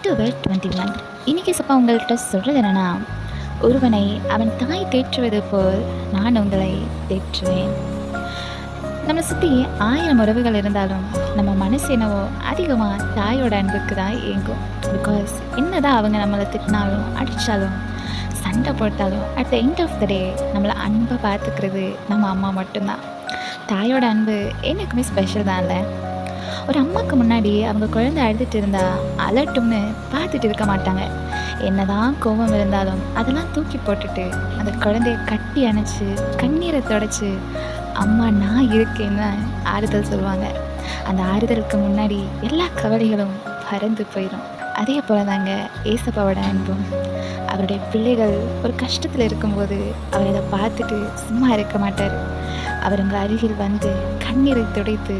October 21. இன்னைக்கு சப்பா உங்கள்கிட்ட சொல்கிறது என்னன்னா, ஒருவனை அவன் தாய் தேற்றுவது போல் நான் உங்களை தேற்றுவேன். நம்மளை சுற்றி 1000 உறவுகள் இருந்தாலும் நம்ம மனசு என்னவோ அதிகமாக தாயோட அன்புக்கு தான் ஏங்கும். பிகாஸ் என்னதான் அவங்க நம்மளை திட்டினாலும் அடித்தாலும் சண்டை போட்டாலும் at the end of the day நம்மளை அன்பை பார்த்துக்கிறது நம்ம அம்மா மட்டும்தான். தாயோட அன்பு எனக்குமே ஸ்பெஷல் தான்ல. ஒரு அம்மாவுக்கு முன்னாடி அவங்க குழந்தை அழுதுட்டு இருந்தா அலட்டும்னு பார்த்துட்டு இருக்க மாட்டாங்க. என்னதான் கோபம் இருந்தாலும் அதெல்லாம் தூக்கி போட்டுட்டு அந்த குழந்தைய கட்டி அணைச்சி கண்ணீரை தொடச்சி அம்மா நான் இருக்கேன்னு ஆறுதல் சொல்லுவாங்க. அந்த ஆறுதலுக்கு முன்னாடி எல்லா கவலைகளும் பறந்து போயிடும். அதே போல தாங்க ஏசப்பாவோட அன்பும். அவருடைய பிள்ளைகள் ஒரு கஷ்டத்தில் இருக்கும்போது அவர் அதை பார்த்துட்டு சும்மா இருக்க மாட்டார். அவர் உங்கள் அருகில் வந்து கண்ணீரை துடைத்து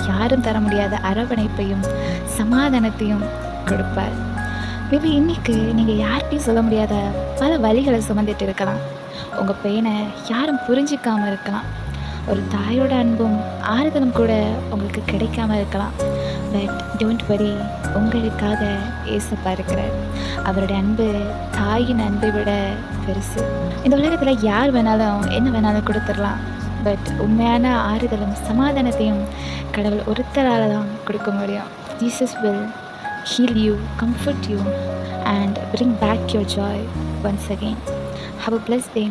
யாரும் தர முடியாத அரவணைப்பையும் சமாதானத்தையும் கொடுப்பார். மேபி இன்னைக்கு நீங்கள் யார்கிட்டையும் சொல்ல முடியாத பல வழிகளை சுமந்துட்டு இருக்கலாம். உங்கள் பெயினை யாரும் புரிஞ்சிக்காமல் இருக்கலாம். ஒரு தாயோட அன்பும் ஆறுதலும் கூட உங்களுக்கு கிடைக்காம இருக்கலாம். பட் டோன்ட் வரி, உங்களுக்காக ஏசப்பா இருக்கிறார். அவருடைய அன்பு தாயின் அன்பை விட பெருசு. இந்த உலகத்தில் யார் வேணாலும் என்ன வேணாலும் கொடுத்துடலாம். பட் உண்மையான ஆறுதலும் சமாதானத்தையும் கடவுள் ஒருத்தரால் தான் கொடுக்க முடியும். Jesus will heal you, comfort you and bring back your joy once again. Have a blessed day.